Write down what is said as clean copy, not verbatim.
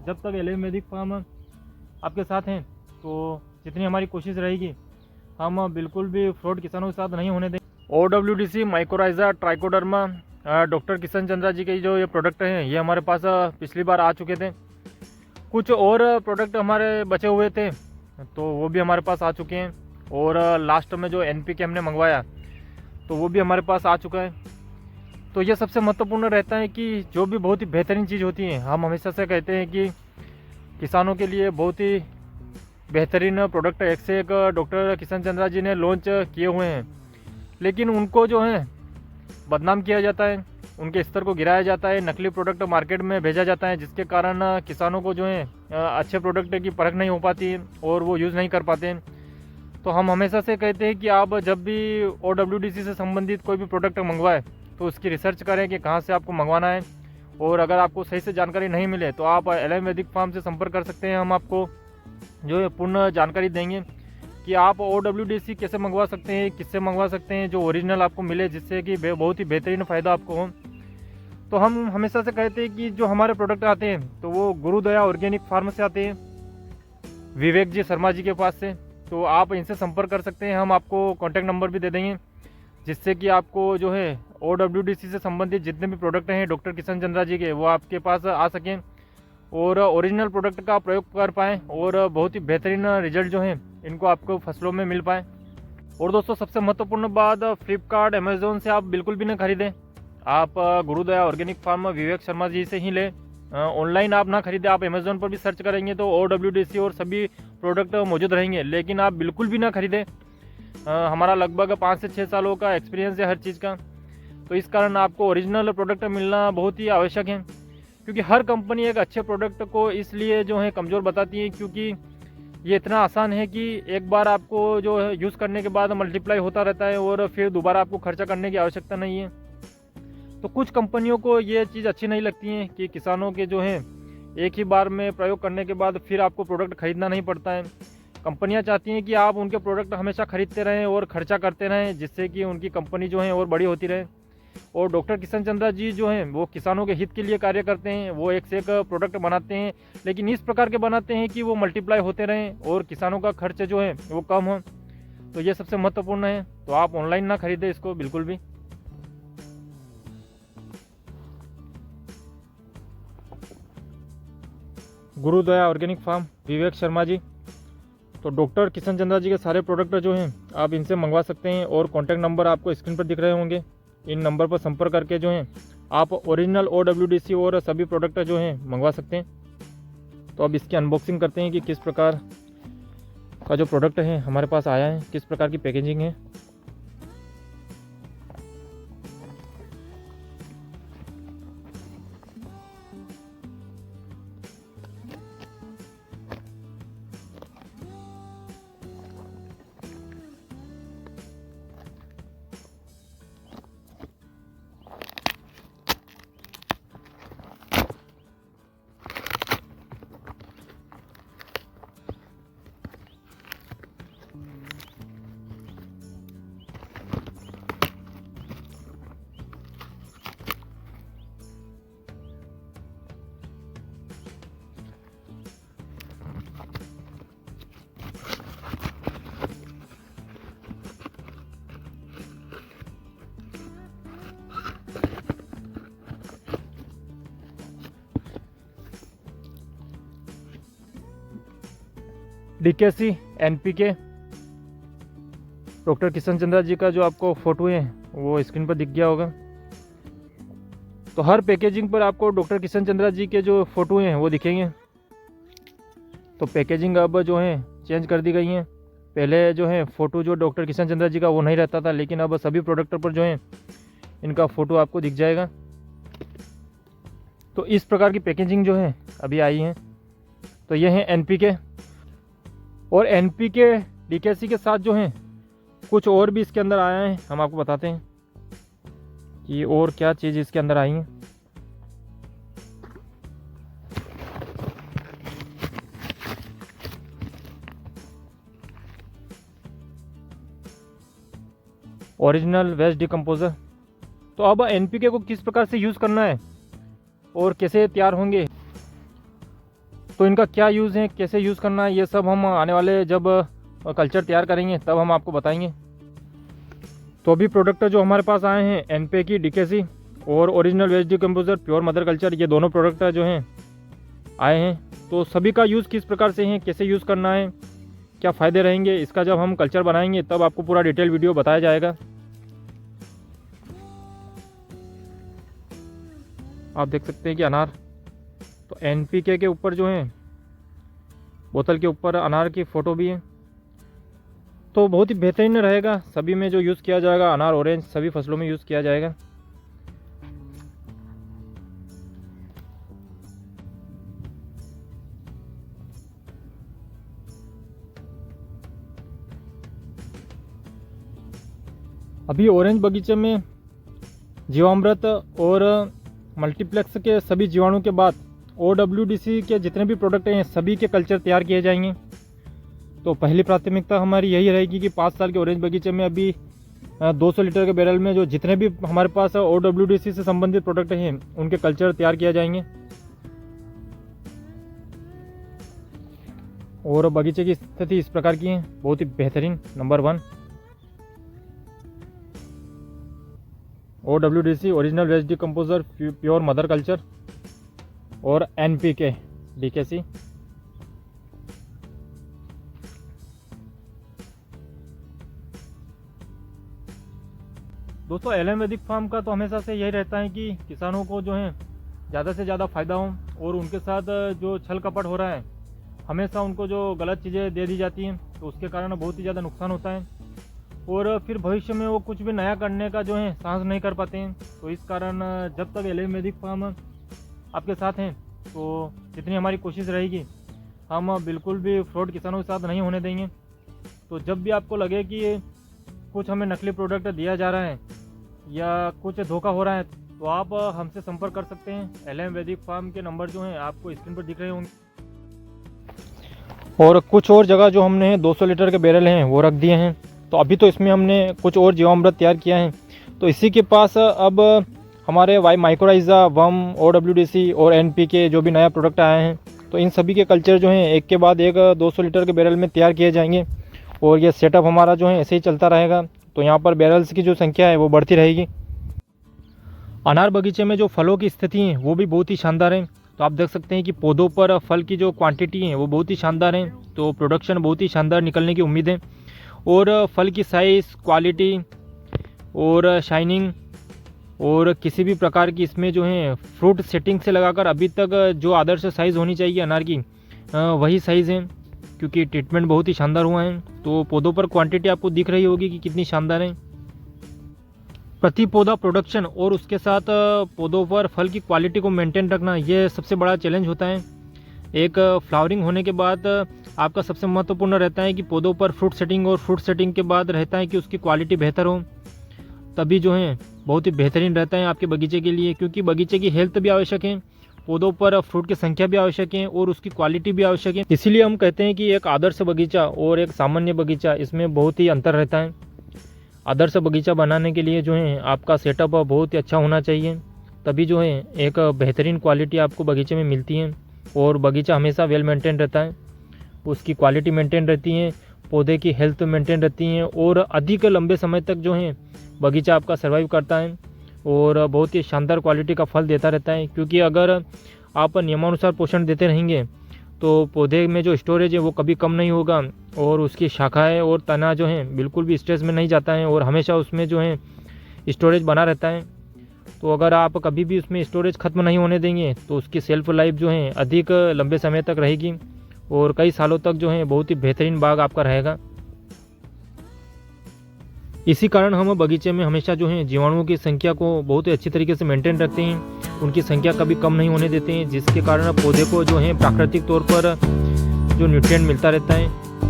जब तक एलएम वैदिक फार्म आपके साथ हैं तो जितनी हमारी कोशिश रहेगी हम बिल्कुल भी फ्रॉड किसानों के साथ नहीं होने देंगे। OWDC mycorrhiza trichoderma doctor Kishan Chandra ji के जो ये प्रोडक्ट हैं ये हमारे पास पिछली बार आ चुके थे। कुछ और प्रोडक्ट हमारे बचे हुए थे तो वो भी हमारे पास आ चुके हैं, और लास्ट में जो NPK हमने मंगवाया तो वो भी हमारे पास आ चुका है। तो ये सबसे महत्वपूर्ण रहता है कि जो भी बहुत ही बेहतरीन चीज़ होती है, हम हमेशा से कहते हैं कि किसानों के लिए बहुत ही बेहतरीन प्रोडक्ट एक से एक डॉक्टर किशन चंद्रा जी ने लॉन्च किए हुए हैं, लेकिन उनको जो है बदनाम किया जाता है, उनके स्तर को गिराया जाता है, नकली प्रोडक्ट मार्केट में भेजा जाता है, जिसके कारण किसानों को जो है अच्छे प्रोडक्ट की परख नहीं हो पाती है और वो यूज़ नहीं कर पाते हैं। तो हम हमेशा से कहते हैं कि आप जब भी OWDC से संबंधित कोई भी प्रोडक्ट मंगवाए तो उसकी रिसर्च करें कि कहाँ से आपको मंगवाना है, और अगर आपको सही से जानकारी नहीं मिले तो आप एलएम वैदिक फार्म से संपर्क कर सकते हैं। हम आपको जो है पूर्ण जानकारी देंगे कि आप OWDC कैसे मंगवा सकते हैं, किससे मंगवा सकते हैं, जो ओरिजिनल आपको मिले, जिससे कि बहुत ही बेहतरीन फ़ायदा आपको हो। तो हम हमेशा से कहते हैं कि जो हमारे प्रोडक्ट आते हैं तो वो गुरुदया ऑर्गेनिक फार्म से आते हैं, विवेक जी शर्मा जी के पास से। तो आप इनसे संपर्क कर सकते हैं, हम आपको कॉन्टैक्ट नंबर भी दे देंगे, जिससे कि आपको जो है OWDC से संबंधित जितने भी प्रोडक्ट हैं डॉक्टर किशन चंद्रा जी के, वो आपके पास आ सकें और ओरिजिनल प्रोडक्ट का प्रयोग कर पाएँ और बहुत ही बेहतरीन रिजल्ट जो हैं इनको आपको फसलों में मिल पाए। और दोस्तों सबसे महत्वपूर्ण बात, फ्लिपकार्ट अमेज़ोन से आप बिल्कुल भी ना खरीदें, आप गुरुदया ऑर्गेनिक फार्म विवेक शर्मा जी से ही लें। ऑनलाइन आप ना खरीदें, आप अमेज़ोन पर भी सर्च करेंगे तो OWDC और सभी प्रोडक्ट मौजूद रहेंगे, लेकिन आप बिल्कुल भी ना खरीदें। हमारा लगभग 5 से 6 सालों का एक्सपीरियंस है हर चीज़ का, तो इस कारण आपको ओरिजिनल प्रोडक्ट मिलना बहुत ही आवश्यक है, क्योंकि हर कंपनी एक अच्छे प्रोडक्ट को इसलिए जो है कमज़ोर बताती है क्योंकि ये इतना आसान है कि एक बार आपको जो है यूज़ करने के बाद मल्टीप्लाई होता रहता है और फिर दोबारा आपको खर्चा करने की आवश्यकता नहीं है। तो कुछ कंपनियों को ये चीज़ अच्छी नहीं लगती है कि किसानों के जो है एक ही बार में प्रयोग करने के बाद फिर आपको प्रोडक्ट खरीदना नहीं पड़ता है। कंपनियां चाहती हैं कि आप उनके प्रोडक्ट हमेशा खरीदते रहें और खर्चा करते रहें, जिससे कि उनकी कंपनी जो है और बड़ी होती रहे। और डॉक्टर किशन चंद्रा जी जो हैं वो किसानों के हित के लिए कार्य करते हैं, वो एक से एक प्रोडक्ट बनाते हैं, लेकिन इस प्रकार के बनाते हैं कि वो मल्टीप्लाई होते रहें और किसानों का खर्च जो है वो कम हो। तो ये सबसे महत्वपूर्ण है। तो आप ऑनलाइन ना खरीदें इसको बिल्कुल भी। गुरुदया ऑर्गेनिक फार्म विवेक शर्मा जी, तो डॉक्टर किशन चंद्रा जी के सारे प्रोडक्ट जो हैं आप इनसे मंगवा सकते हैं, और कॉन्टैक्ट नंबर आपको स्क्रीन पर दिख रहे होंगे। इन नंबर पर संपर्क करके जो हैं आप ओरिजिनल OWDC और सभी प्रोडक्ट जो हैं मंगवा सकते हैं। तो अब इसकी अनबॉक्सिंग करते हैं कि किस प्रकार का जो प्रोडक्ट है हमारे पास आया है, किस प्रकार की पैकेजिंग है। DKC NPK doctor Kishan Chandra ji का जो आपको फोटो है वो स्क्रीन पर दिख गया होगा। तो हर पैकेजिंग पर आपको डॉक्टर किशन चंद्रा जी के जो फोटो हैं वो दिखेंगे। तो पैकेजिंग अब जो है चेंज कर दी गई हैं। पहले जो है फ़ोटो जो डॉक्टर किशन चंद्रा जी का वो नहीं रहता था, लेकिन अब सभी प्रोडक्ट पर जो है इनका फ़ोटो आपको दिख जाएगा। तो इस प्रकार की पैकेजिंग जो है अभी आई है। तो ये है NPK, और NPK DKC के साथ जो है कुछ और भी इसके अंदर आया है, हम आपको बताते हैं कि और क्या चीज़ इसके अंदर आई है। Original waste decomposer. तो अब NPK को किस प्रकार से यूज़ करना है और कैसे तैयार होंगे, तो इनका क्या यूज़ है, कैसे यूज़ करना है, ये सब हम आने वाले जब कल्चर तैयार करेंगे तब हम आपको बताएंगे। तो अभी प्रोडक्ट जो हमारे पास आए हैं एनपीके की डीकेसी और original waste decomposer pure mother culture, ये दोनों प्रोडक्ट जो हैं आए हैं। तो सभी का यूज़ किस प्रकार से है, कैसे यूज़ करना है, क्या फ़ायदे रहेंगे, इसका जब हम कल्चर बनाएंगे तब आपको पूरा डिटेल वीडियो बताया जाएगा। आप देख सकते हैं कि अनार, तो एनपीके के ऊपर जो है बोतल के ऊपर अनार की फ़ोटो भी है। तो बहुत ही बेहतरीन रहेगा, सभी में जो यूज़ किया जाएगा, अनार ऑरेंज सभी फसलों में यूज़ किया जाएगा। अभी ऑरेंज बगीचे में जीवामृत और मल्टीप्लेक्स के सभी जीवाणु के बाद OWDC के जितने भी प्रोडक्ट हैं सभी के कल्चर तैयार किए जाएंगे। तो पहली प्राथमिकता हमारी यही रहेगी कि 5 साल के ऑरेंज बगीचे में अभी 200 लीटर के बैरल में जो जितने भी हमारे पास OWDC से संबंधित प्रोडक्ट हैं उनके कल्चर तैयार किया जाएंगे। और बगीचे की स्थिति इस प्रकार की है, बहुत ही बेहतरीन। Number 1 OWDC original waste decomposer pure mother culture और NPK डीकेसी। दोस्तों LM वैदिक फार्म का तो हमेशा से यही रहता है कि किसानों को जो है ज़्यादा से ज़्यादा फ़ायदा हो, और उनके साथ जो छल कपट हो रहा है, हमेशा उनको जो गलत चीज़ें दे दी जाती हैं तो उसके कारण बहुत ही ज़्यादा नुकसान होता है, और फिर भविष्य में वो कुछ भी नया करने का जो है साहस नहीं कर पाते हैं। तो इस कारण जब तक LM वैदिक फार्म आपके साथ हैं तो जितनी हमारी कोशिश रहेगी हम बिल्कुल भी फ्रॉड किसानों के साथ नहीं होने देंगे। तो जब भी आपको लगे कि कुछ हमें नकली प्रोडक्ट दिया जा रहा है या कुछ धोखा हो रहा है तो आप हमसे संपर्क कर सकते हैं। LM वैदिक फार्म के नंबर जो हैं आपको स्क्रीन पर दिख रहे होंगे। और कुछ और जगह जो हमने 200 लीटर के बैरल हैं वो रख दिए हैं। तो अभी तो इसमें हमने कुछ और जीवामृत तैयार किया है। तो इसी के पास अब हमारे माइक्रोराइजा, वर्म, OWDC और NPK जो भी नया प्रोडक्ट आए हैं तो इन सभी के कल्चर जो हैं एक के बाद एक 200 लीटर के बैरल में तैयार किए जाएंगे, और ये सेटअप हमारा जो है ऐसे ही चलता रहेगा। तो यहाँ पर बैरल्स की जो संख्या है वो बढ़ती रहेगी। अनार बगीचे में जो फलों की स्थिति है वो भी बहुत ही शानदार है। तो आप देख सकते हैं कि पौधों पर फल की जो क्वांटिटी है वो बहुत ही शानदार है। तो प्रोडक्शन बहुत ही शानदार निकलने की उम्मीद है, और फल की साइज़, क्वालिटी और शाइनिंग और किसी भी प्रकार की इसमें जो है फ्रूट सेटिंग से लगाकर अभी तक जो आदर्श साइज़ होनी चाहिए अनार की वही साइज़ है, क्योंकि ट्रीटमेंट बहुत ही शानदार हुआ है। तो पौधों पर क्वांटिटी आपको दिख रही होगी कि कितनी शानदार है। प्रति पौधा प्रोडक्शन और उसके साथ पौधों पर फल की क्वालिटी को मेंटेन रखना, ये सबसे बड़ा चैलेंज होता है। एक फ्लावरिंग होने के बाद आपका सबसे महत्वपूर्ण रहता है कि पौधों पर फ्रूट सेटिंग, और फ्रूट सेटिंग के बाद रहता है कि उसकी क्वालिटी बेहतर हो, तभी जो है बहुत ही बेहतरीन रहता है आपके बगीचे के लिए। क्योंकि बगीचे की हेल्थ भी आवश्यक है, पौधों पर फ्रूट की संख्या भी आवश्यक है और उसकी क्वालिटी भी आवश्यक है। इसीलिए हम कहते हैं कि एक आदर्श बगीचा और एक सामान्य बगीचा, इसमें बहुत ही अंतर रहता है। आदर्श बगीचा बनाने के लिए जो है आपका सेटअप बहुत ही अच्छा होना चाहिए, तभी जो है एक बेहतरीन क्वालिटी आपको बगीचे में मिलती है, और बगीचा हमेशा वेल मेंटेन रहता है, उसकी क्वालिटी मेंटेन रहती है, पौधे की हेल्थ मेंटेन रहती है, और अधिक लंबे समय तक जो है बगीचा आपका सर्वाइव करता है और बहुत ही शानदार क्वालिटी का फल देता रहता है। क्योंकि अगर आप नियमानुसार पोषण देते रहेंगे तो पौधे में जो स्टोरेज है वो कभी कम नहीं होगा, और उसकी शाखाएं और तना जो हैं बिल्कुल भी स्ट्रेस में नहीं जाता है, और हमेशा उसमें जो है स्टोरेज बना रहता है। तो अगर आप कभी भी उसमें स्टोरेज ख़त्म नहीं होने देंगे तो उसकी सेल्फ लाइफ जो है अधिक लंबे समय तक रहेगी, और कई सालों तक जो है बहुत ही बेहतरीन बाग आपका रहेगा। इसी कारण हम बगीचे में हमेशा जो है जीवाणुओं की संख्या को बहुत ही अच्छी तरीके से मेंटेन रखते हैं, उनकी संख्या कभी कम नहीं होने देते हैं, जिसके कारण पौधे को जो है प्राकृतिक तौर पर जो न्यूट्रिएंट मिलता रहता है